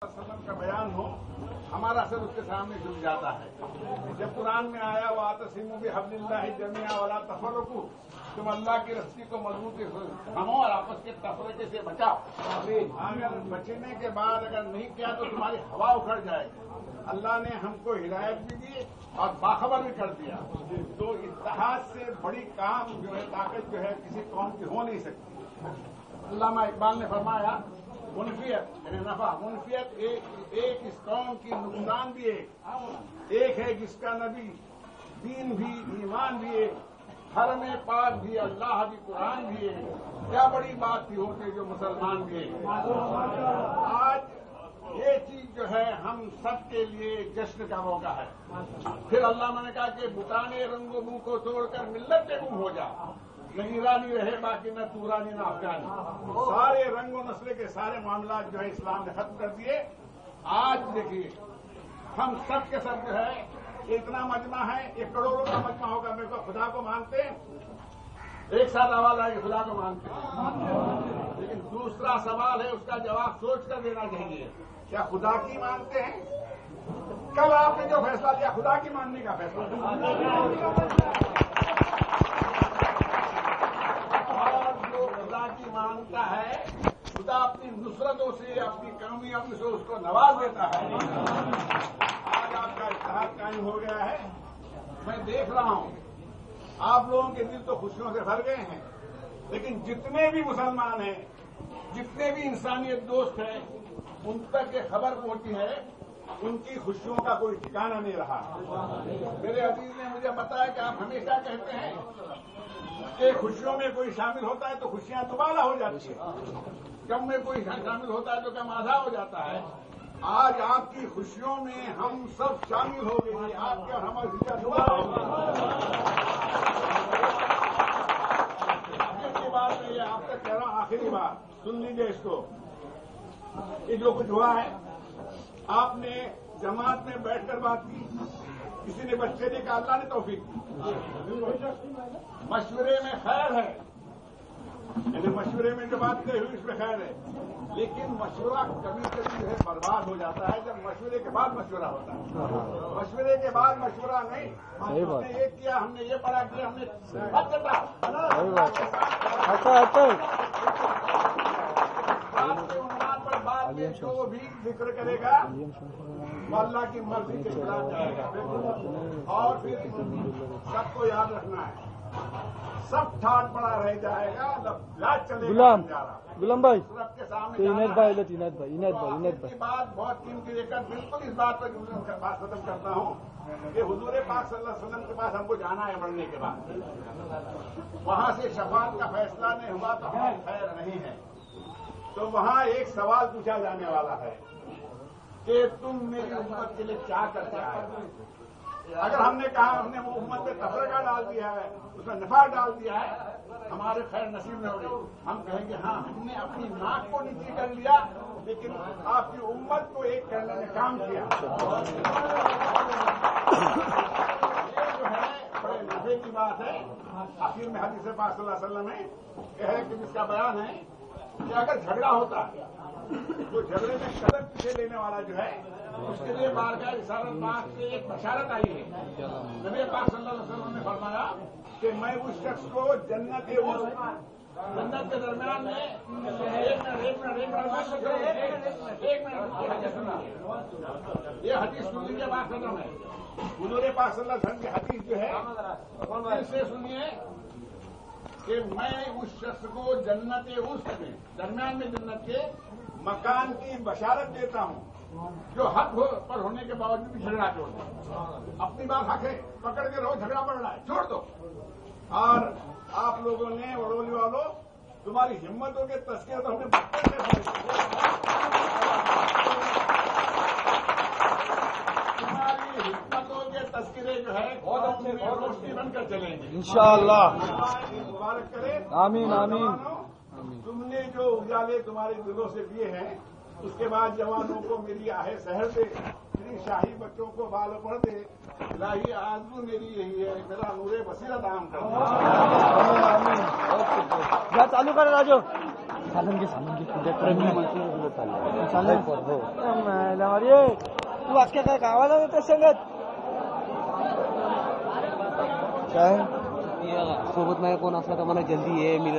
वसल्लम का बयान हो, हमारा सर उसके सामने झुक जाता है। जब कुरान में आया वातसिमू बिहब्लिल्लाहि जमीअन वला तफर्रकू, तुम अल्लाह की रस्सी को मजबूती से थामो और आपस के तफरके से बचाओ। अगर बचने के बाद अगर नहीं किया तो तुम्हारी हवा उखड़ जाएगी। अल्लाह ने हमको हिदायत भी दी और बाखबर भी कर दिया। तो इत्तेहाद से बड़ी काम जो है, ताकत जो है किसी कौम की हो नहीं सकती। अल्लामा इकबाल ने फरमाया मुनफियत यानी नफा, मुनफियत एक इस कौम की, नुकसान भी एक है जिसका नबी, दीन भी, ईमान भी एक, हरम पाक भी, अल्लाह भी, कुरान भी है। क्या बड़ी बात थी होते जो मुसलमान भी है। आज ये चीज जो है हम सब के लिए जश्न का मौका है। फिर अल्लाह ने कहा कि बुताने रंगो मुंह को तोड़कर मिल्लत पे गुम हो जा, न ईरानी रहे बाकी न तूरानी न अफगानी। सारे रंगों नस्ल के सारे मामला जो है इस्लाम ने खत्म कर दिए। आज देखिए हम सब के सब जो है इतना मजमा है, एक करोड़ों का मजमा होगा। मेरे को खुदा को मानते हैं, एक साथ आवाज आएगी खुदा को मानते हैं, लेकिन दूसरा सवाल है उसका जवाब सोच कर देना चाहिए। क्या खुदा की मानते हैं? कल आपने जो फैसला लिया खुदा की मानने का फैसला, मानता है खुदा अपनी नुसरतों से, अपनी कामयाबी से उसको नवाज देता है। आज आपका इत्तेहाद कायम हो गया है। मैं देख रहा हूं आप लोगों के दिल तो खुशियों से भर गए हैं, लेकिन जितने भी मुसलमान हैं, जितने भी इंसानियत दोस्त हैं, उन तक ये खबर पहुंची है, उनकी खुशियों का कोई ठिकाना नहीं रहा। मेरे अजीज ने मुझे बताया कि आप हमेशा कहते हैं कि खुशियों में कोई शामिल होता है तो खुशियां दुबारा हो जाती है, गम में कोई शामिल होता है तो गम आधा हो जाता है। आज आपकी खुशियों में हम सब शामिल हो गए, आपके और हमारी खुशियां दुबारा हो गई। आखिरी बात मैं ये आप तक कह रहा हूं, आखिरी बात सुन लीजिए इसको। ये जो कुछ हुआ है, आपने जमात में बैठकर बात की, किसी ने बच्चे ने कहा, अल्लाह ने तौफीक दी। मशवरे में खैर है, यानी मशवरे में जो बात हुई इसमें खैर है, लेकिन मशवरा कभी कभी जो है बर्बाद हो जाता है जब मशवरे के बाद मशवरा होता है। मशवरे के बाद मशवरा नहीं, हमने ये किया, हमने ये पढ़ा किया, हमने जो भी जिक्र करेगा वो अल्लाह की मर्जी के खिलाफ जाएगा। और फिर सबको याद रखना है, सब ठाट पड़ा रह जाएगा, लाज चलेगा। गुलाम भाई के सामने इनायत भाई की बात बहुत कीमती लेकर बिल्कुल इस बात पर बात खत्म करता हूँ कि हुजूर पाक सल्लल्लाहु अलैहि वसल्लम के पास हमको जाना है मरने के बाद। वहां से शफाअत का फैसला नहीं हुआ तो हमारी खैर नहीं है। तो वहां एक सवाल पूछा जाने वाला है कि तुम मेरी उम्मत के लिए क्या करते आए। अगर हमने कहा हमने वो उम्मत में तफरका डाल दिया है, उसमें नफा डाल दिया है, हमारे खैर नसीब में हो गई, हम कहेंगे हाँ हमने अपनी नाक को नीचे कर लिया, लेकिन आपकी उम्मत को एक करने में काम किया। ये जो है बड़े नफे की बात है। आखिर में हदीस पाक सल्लल्लाहु अलैहि वसल्लम है कि जिसका बयान है कि अगर झगड़ा होता तो झगड़े में कदम पीछे लेने वाला जो है उसके लिए बारगाह रिसालत पाक से एक बशारत आई है। नबी पाक सल्लल्लाहु अलैहि वसल्लम ने फरमाया कि मैं उस शख्स को जन्नत के दरमियान में एक मिनट ये हदीस सुनने के बाद खत्म है। हुजूर पाक सल्लल्लाहु अलैहि वसल्लम की हदीस जो है इससे सुनिए कि मैं उस शख्स को जन्नत में दरमियान में जन्नत के मकान की बशारत देता हूँ जो हक पर होने के बावजूद भी झगड़ा छोड़ दो। अपनी बात हक है, पकड़ के रहो, झगड़ा पड़ रहा है छोड़ दो। और आप लोगों ने वड़ोली वालों तुम्हारी हिम्मतों के तस्करे तो हमने बचपन में तुम्हारी हिम्मतों के तस्करे जो है बहुत रोशनी बनकर चलेंगे इंशाअल्लाह। मुबारक करें, आमीन आमीन। तुमने जो उजाले तुम्हारे दिलों से दिए हैं, उसके बाद जवानों को मेरी आहे सहर दे, मेरी शाही बच्चों को बाल पढ़ दे, इलाही आरज़ू मेरी यही है, मेरा नूरे बसीरत आम कर। चालू कर राजो सालन की पूजा अरे तू अख्ख्या काय गावाला होत्या संगत काय सोबत नाही कोण असला तर मला जल्दी ये मी